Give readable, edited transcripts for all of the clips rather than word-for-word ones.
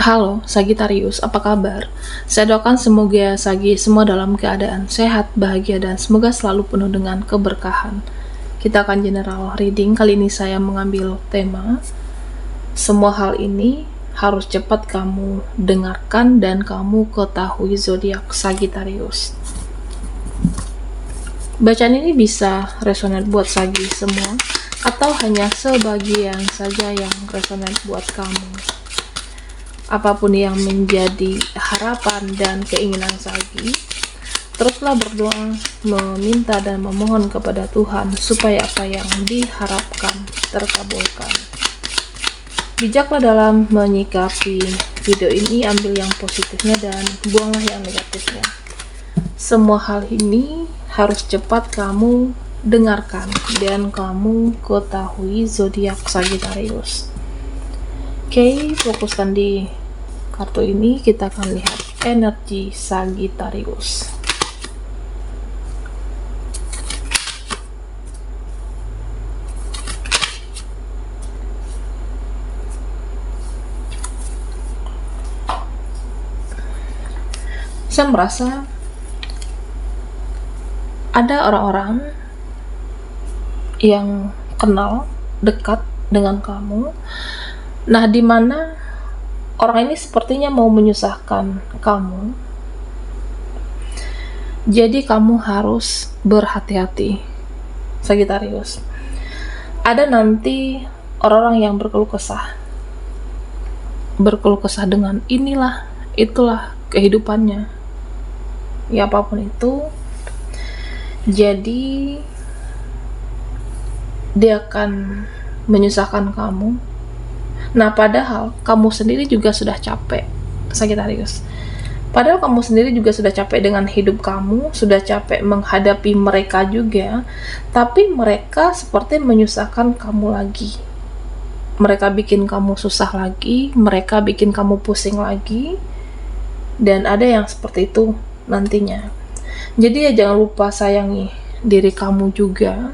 Halo, Sagitarius, apa kabar? Saya doakan semoga Sagi semua dalam keadaan sehat, bahagia, dan semoga selalu penuh dengan keberkahan. Kita akan general reading. Kali ini saya mengambil tema semua hal ini harus cepat kamu dengarkan dan kamu ketahui zodiak Sagitarius. Bacaan ini bisa resonate buat Sagi semua atau hanya sebagian saja yang resonate buat kamu. Apapun yang menjadi harapan dan keinginan Sagi, teruslah berdoa, meminta dan memohon kepada Tuhan supaya apa yang diharapkan terkabulkan. Bijaklah dalam menyikapi video ini, ambil yang positifnya dan buanglah yang negatifnya. Semua hal ini harus cepat kamu dengarkan dan kamu ketahui zodiak Sagittarius. Oke, fokuskan di kartu ini. Kita akan lihat energi Sagittarius. Saya merasa ada orang-orang yang kenal dekat dengan kamu. Nah, di mana orang ini sepertinya mau menyusahkan kamu. Jadi kamu harus berhati-hati, Sagittarius. Ada nanti orang-orang yang berkeluh kesah dengan inilah, itulah kehidupannya. Ya, apapun itu. Jadi dia akan menyusahkan kamu. Nah, padahal kamu sendiri juga sudah capek, Sagittarius. Padahal kamu sendiri juga sudah capek dengan hidup kamu, sudah capek menghadapi mereka juga, tapi mereka seperti menyusahkan kamu lagi. Mereka bikin kamu susah lagi, mereka bikin kamu pusing lagi, dan ada yang seperti itu nantinya. Jadi ya jangan lupa sayangi diri kamu juga.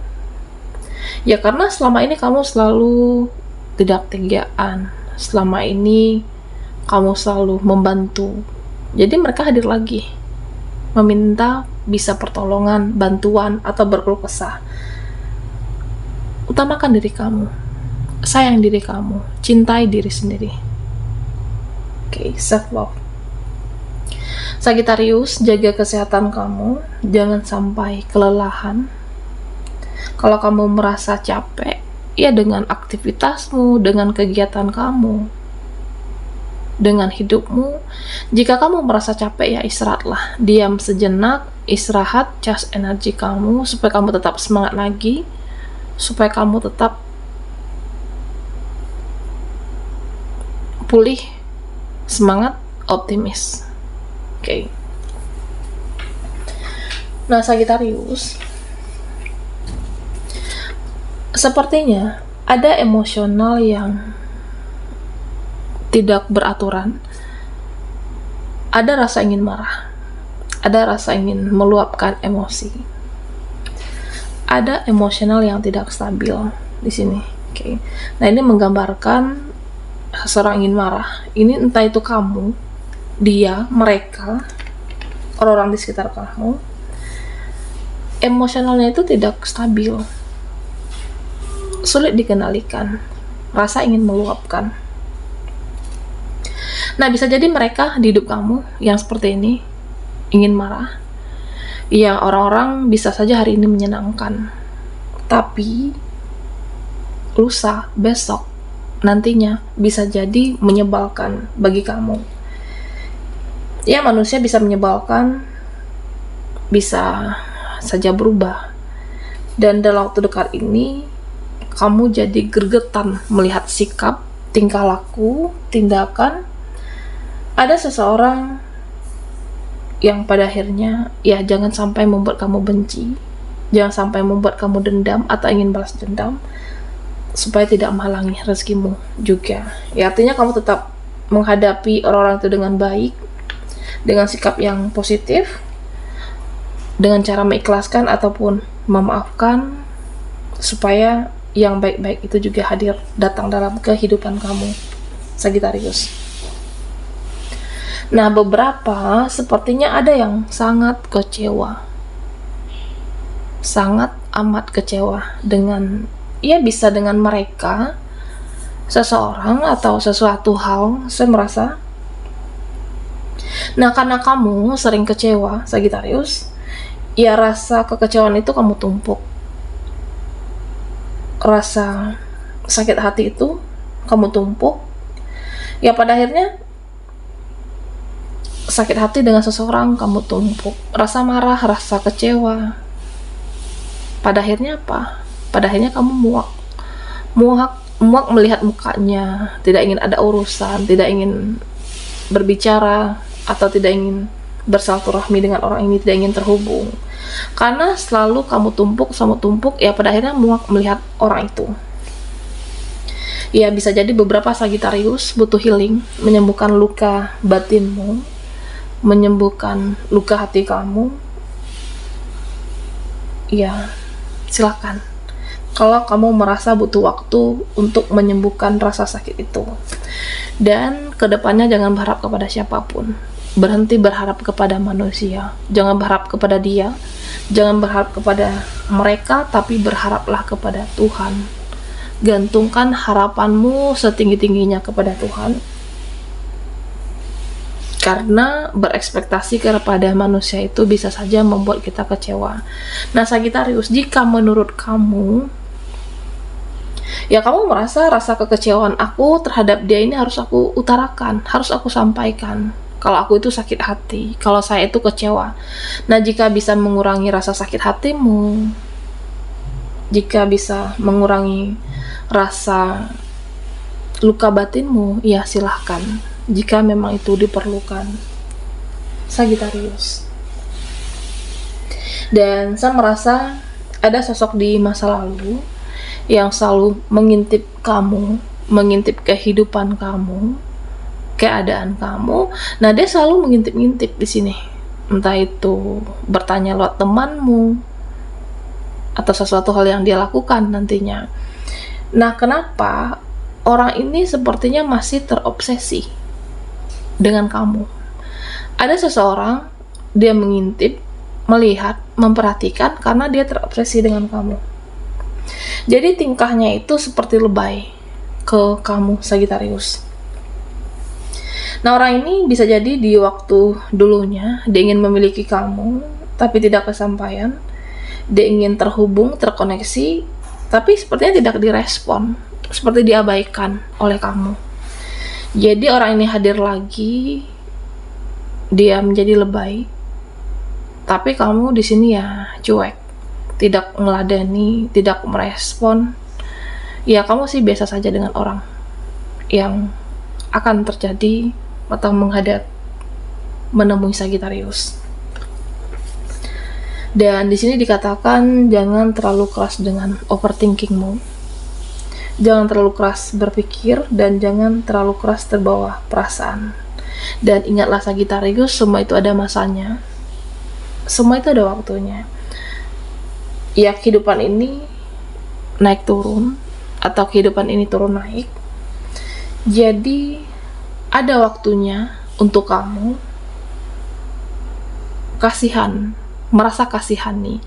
Ya karena selama ini kamu selalu tidak tegaan, selama ini kamu selalu membantu. Jadi mereka hadir lagi, meminta bisa pertolongan, bantuan, atau berkeluh kesah. Utamakan diri kamu, sayang diri kamu, cintai diri sendiri. Oke, self love. Sagittarius, jaga kesehatan kamu, jangan sampai kelelahan. Kalau kamu merasa capek, ya dengan aktivitasmu, dengan kegiatan kamu, dengan hidupmu. Jika kamu merasa capek, ya istirahatlah. Diam sejenak, istirahat, charge energi kamu, supaya kamu tetap semangat lagi, supaya kamu tetap pulih, semangat, optimis. Oke. Nah, Sagittarius, sepertinya ada emosional yang tidak beraturan. Ada rasa ingin marah, ada rasa ingin meluapkan emosi, ada emosional yang tidak stabil di sini. Oke. Nah, ini menggambarkan seseorang ingin marah. Ini entah itu kamu, dia, mereka, orang-orang di sekitar kamu. Emosionalnya itu tidak stabil, sulit dikendalikan, rasa ingin meluapkan. Nah, bisa jadi mereka di hidup kamu yang seperti ini, ingin marah. Ya, orang-orang bisa saja hari ini menyenangkan, tapi lusa, besok, nantinya bisa jadi menyebalkan bagi kamu. Ya, manusia bisa menyebalkan, bisa saja berubah. Dan dalam waktu dekat ini, kamu jadi gregetan melihat sikap, tingkah laku, tindakan. Ada seseorang yang pada akhirnya, ya jangan sampai membuat kamu benci, jangan sampai membuat kamu dendam atau ingin balas dendam, supaya tidak menghalangi rezekimu juga. Ya, artinya kamu tetap menghadapi orang-orang itu dengan baik, dengan sikap yang positif, dengan cara mengikhlaskan ataupun memaafkan, supaya yang baik-baik itu juga hadir datang dalam kehidupan kamu, Sagittarius. Nah, beberapa sepertinya ada yang sangat kecewa. Sangat amat kecewa dengan, ya bisa dengan mereka, seseorang atau sesuatu hal, saya merasa. Nah, karena kamu sering kecewa, Sagittarius, ya rasa kekecewaan itu kamu tumpuk. Rasa sakit hati itu kamu tumpuk. Ya pada akhirnya sakit hati dengan seseorang kamu tumpuk. Rasa marah, rasa kecewa. Pada akhirnya apa? Pada akhirnya kamu muak melihat mukanya, tidak ingin ada urusan, tidak ingin berbicara, atau tidak ingin bersilaturahmi dengan orang ini, tidak ingin terhubung. Karena selalu kamu tumpuk, ya pada akhirnya muak melihat orang itu. Ya bisa jadi beberapa Sagittarius butuh healing, menyembuhkan luka batinmu, menyembuhkan luka hati kamu. Ya silakan, kalau kamu merasa butuh waktu untuk menyembuhkan rasa sakit itu. Dan kedepannya jangan berharap kepada siapapun. Berhenti berharap kepada manusia. Jangan berharap kepada dia. Jangan berharap kepada mereka, tapi berharaplah kepada Tuhan. Gantungkan harapanmu setinggi-tingginya kepada Tuhan. Karena berekspektasi kepada manusia itu bisa saja membuat kita kecewa. Nah, Sagittarius, jika menurut kamu, ya kamu merasa rasa kekecewaan aku terhadap dia ini harus aku utarakan, harus aku sampaikan. Kalau aku itu sakit hati, kalau saya itu kecewa. Nah, jika bisa mengurangi rasa sakit hatimu, jika bisa mengurangi rasa luka batinmu, ya silahkan. Jika memang itu diperlukan, Sagittarius. Dan saya merasa ada sosok di masa lalu yang selalu mengintip kamu, mengintip kehidupan kamu, keadaan kamu. Nah, dia selalu mengintip-ngintip di sini. Entah itu bertanya lewat temanmu atau sesuatu hal yang dia lakukan nantinya. Nah, kenapa orang ini sepertinya masih terobsesi dengan kamu? Ada seseorang, dia mengintip, melihat, memperhatikan karena dia terobsesi dengan kamu. Jadi tingkahnya itu seperti lebay ke kamu, Sagittarius. Nah, orang ini bisa jadi di waktu dulunya dia ingin memiliki kamu, tapi tidak kesampaian. Dia ingin terhubung, terkoneksi, tapi sepertinya tidak direspon, seperti diabaikan oleh kamu. Jadi orang ini hadir lagi, dia menjadi lebay, tapi kamu di sini ya cuek, tidak meladeni, tidak merespon. Ya kamu sih biasa saja dengan orang yang akan terjadi atau menghadap menemui Sagittarius. Dan di sini dikatakan jangan terlalu keras dengan overthinkingmu, jangan terlalu keras berpikir, dan jangan terlalu keras terbawa perasaan. Dan ingatlah Sagittarius, semua itu ada masanya, semua itu ada waktunya. Ya kehidupan ini naik turun, atau kehidupan ini turun naik. Jadi ada waktunya untuk kamu kasihan, merasa kasihani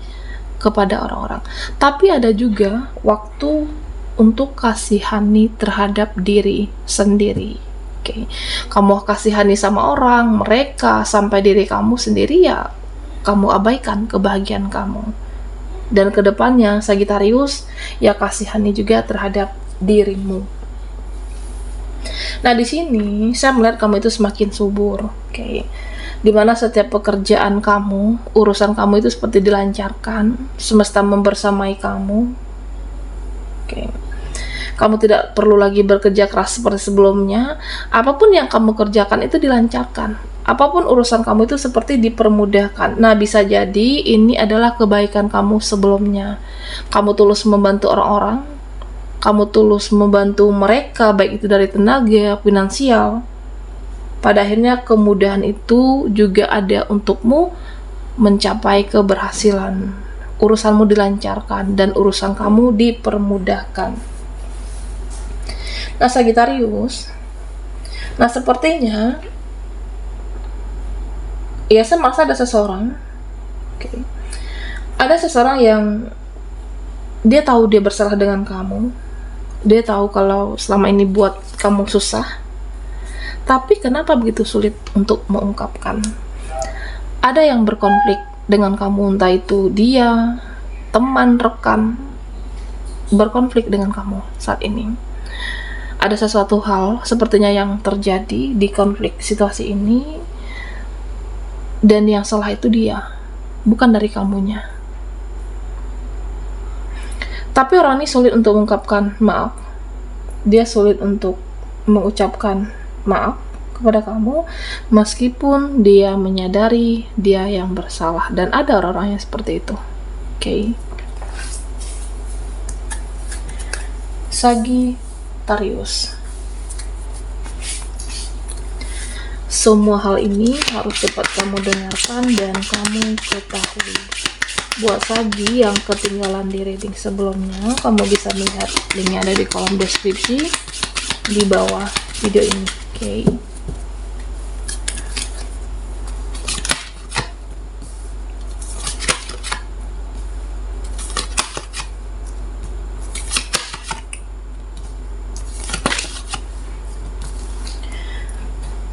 kepada orang-orang. Tapi ada juga waktu untuk kasihani terhadap diri sendiri. Oke. Kamu kasihani sama orang, mereka, sampai diri kamu sendiri, ya kamu abaikan kebahagiaan kamu. Dan kedepannya Sagittarius, ya kasihani juga terhadap dirimu. Nah, di sini saya melihat kamu itu semakin subur, oke. Dimana setiap pekerjaan kamu, urusan kamu itu seperti dilancarkan, semesta membersamai kamu, oke. Kamu tidak perlu lagi bekerja keras seperti sebelumnya. Apapun yang kamu kerjakan itu dilancarkan. Apapun urusan kamu itu seperti dipermudahkan. Nah, bisa jadi ini adalah kebaikan kamu sebelumnya. Kamu tulus membantu orang-orang, kamu tulus membantu mereka, baik itu dari tenaga, finansial. Pada akhirnya kemudahan itu juga ada untukmu mencapai keberhasilan. Urusanmu dilancarkan dan urusan kamu dipermudahkan. Nah, Sagittarius, nah sepertinya Ya, saya merasa ada seseorang, oke, ada seseorang yang dia tahu dia bersalah dengan kamu, dia tahu kalau selama ini buat kamu susah, tapi kenapa begitu sulit untuk mengungkapkan? Ada yang berkonflik dengan kamu, entah itu dia, teman, rekan, berkonflik dengan kamu saat ini. Ada sesuatu hal sepertinya yang terjadi di konflik situasi ini, dan yang salah itu dia, bukan dari kamunya. Tapi orang ini sulit untuk mengungkapkan maaf. Dia sulit untuk mengucapkan maaf kepada kamu, meskipun dia menyadari dia yang bersalah. Dan ada orang-orang yang seperti itu. Oke. Sagittarius. Semua hal ini harus cepat kamu dengarkan dan kamu ketahui. Buat Sagi yang ketinggalan di reading sebelumnya, kamu bisa melihat linknya ada di kolom deskripsi di bawah video ini. Oke.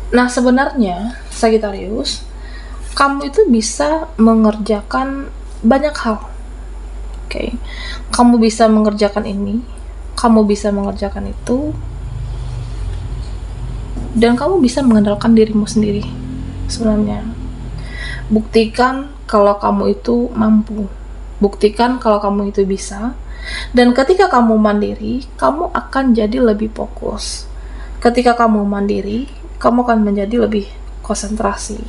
Nah, sebenarnya Sagittarius, kamu itu bisa mengerjakan banyak hal. Oke. Kamu bisa mengerjakan ini, kamu bisa mengerjakan itu, dan kamu bisa mengandalkan dirimu sendiri. Sebenarnya, buktikan kalau kamu itu mampu, buktikan kalau kamu itu bisa. Dan ketika kamu mandiri, kamu akan jadi lebih fokus. Ketika kamu mandiri, kamu akan menjadi lebih konsentrasi.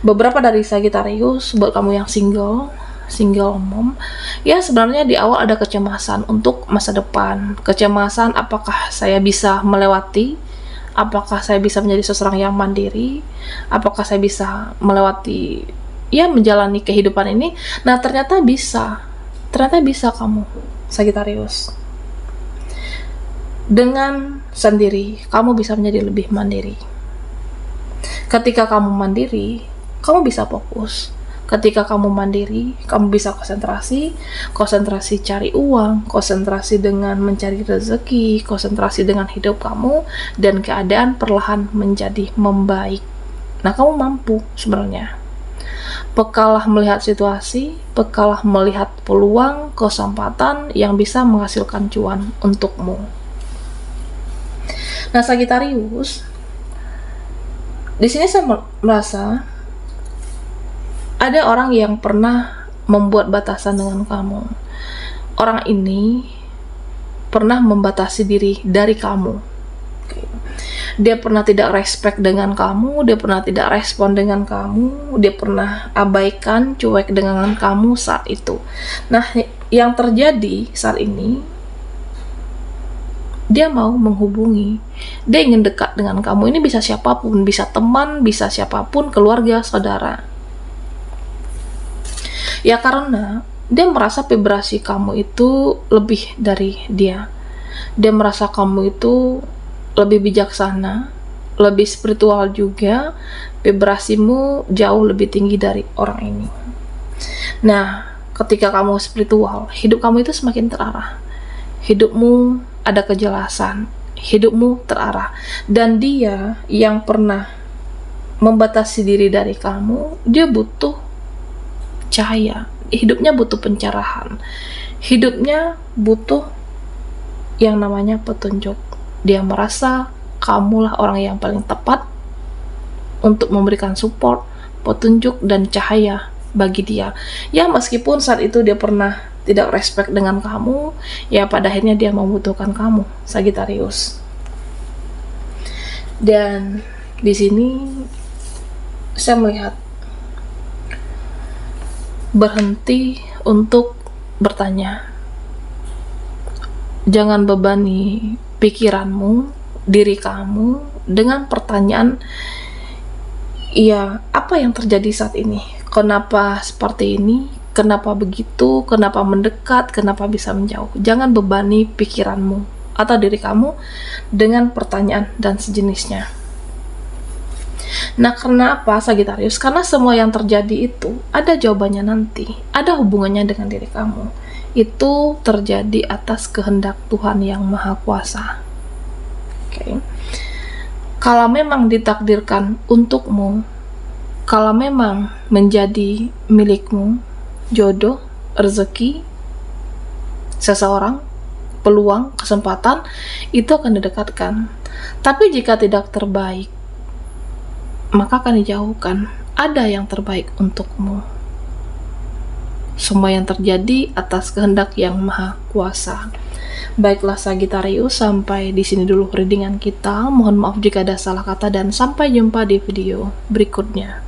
Beberapa dari Sagittarius, buat kamu yang single mom, ya sebenarnya di awal ada kecemasan untuk masa depan. Kecemasan apakah saya bisa melewati, apakah saya bisa menjadi seseorang yang mandiri, apakah saya bisa melewati, ya menjalani kehidupan ini. Nah, ternyata bisa kamu Sagittarius. Dengan sendiri, kamu bisa menjadi lebih mandiri. Ketika kamu mandiri, kamu bisa fokus. Ketika kamu mandiri, kamu bisa konsentrasi cari uang, konsentrasi dengan mencari rezeki, konsentrasi dengan hidup kamu, dan keadaan perlahan menjadi membaik. Nah, kamu mampu sebenarnya. Pekalah melihat situasi, pekalah melihat peluang, kesempatan yang bisa menghasilkan cuan untukmu. Nah, Sagittarius, di sini saya merasa ada orang yang pernah membuat batasan dengan kamu. Orang ini pernah membatasi diri dari kamu. Dia pernah tidak respect dengan kamu, dia pernah tidak respon dengan kamu, dia pernah abaikan, cuek dengan kamu saat itu. Nah, yang terjadi saat ini, dia mau menghubungi, dia ingin dekat dengan kamu. Ini bisa siapapun, bisa teman, bisa siapapun, keluarga, saudara. Ya, karena dia merasa vibrasi kamu itu lebih dari dia. Dia merasa kamu itu lebih bijaksana, lebih spiritual juga. Vibrasimu jauh lebih tinggi dari orang ini. Nah, ketika kamu spiritual, hidup kamu itu semakin terarah. Hidupmu ada kejelasan, hidupmu terarah. Dan dia yang pernah membatasi diri dari kamu, dia butuh cahaya, hidupnya butuh pencerahan, hidupnya butuh yang namanya petunjuk. Dia merasa kamulah orang yang paling tepat untuk memberikan support, petunjuk, dan cahaya bagi dia. Ya, meskipun saat itu dia pernah tidak respect dengan kamu, ya pada akhirnya dia membutuhkan kamu, Sagittarius. Dan di sini saya melihat berhenti untuk bertanya. Jangan bebani pikiranmu, diri kamu dengan pertanyaan, ya apa yang terjadi saat ini? Kenapa seperti ini? Kenapa begitu? Kenapa mendekat? Kenapa bisa menjauh? Jangan bebani pikiranmu atau diri kamu dengan pertanyaan dan sejenisnya. Nah, karena apa, Sagittarius? Karena semua yang terjadi itu ada jawabannya nanti, ada hubungannya dengan diri kamu. Itu terjadi atas kehendak Tuhan yang Maha Kuasa. Oke. Kalau memang ditakdirkan untukmu, kalau memang menjadi milikmu, jodoh, rezeki, seseorang, peluang, kesempatan, itu akan didekatkan. Tapi jika tidak terbaik, maka akan dijauhkan. Ada yang terbaik untukmu. Semua yang terjadi atas kehendak yang Maha Kuasa. Baiklah Sagittarius, sampai di sini dulu readingan kita. Mohon maaf jika ada salah kata dan sampai jumpa di video berikutnya.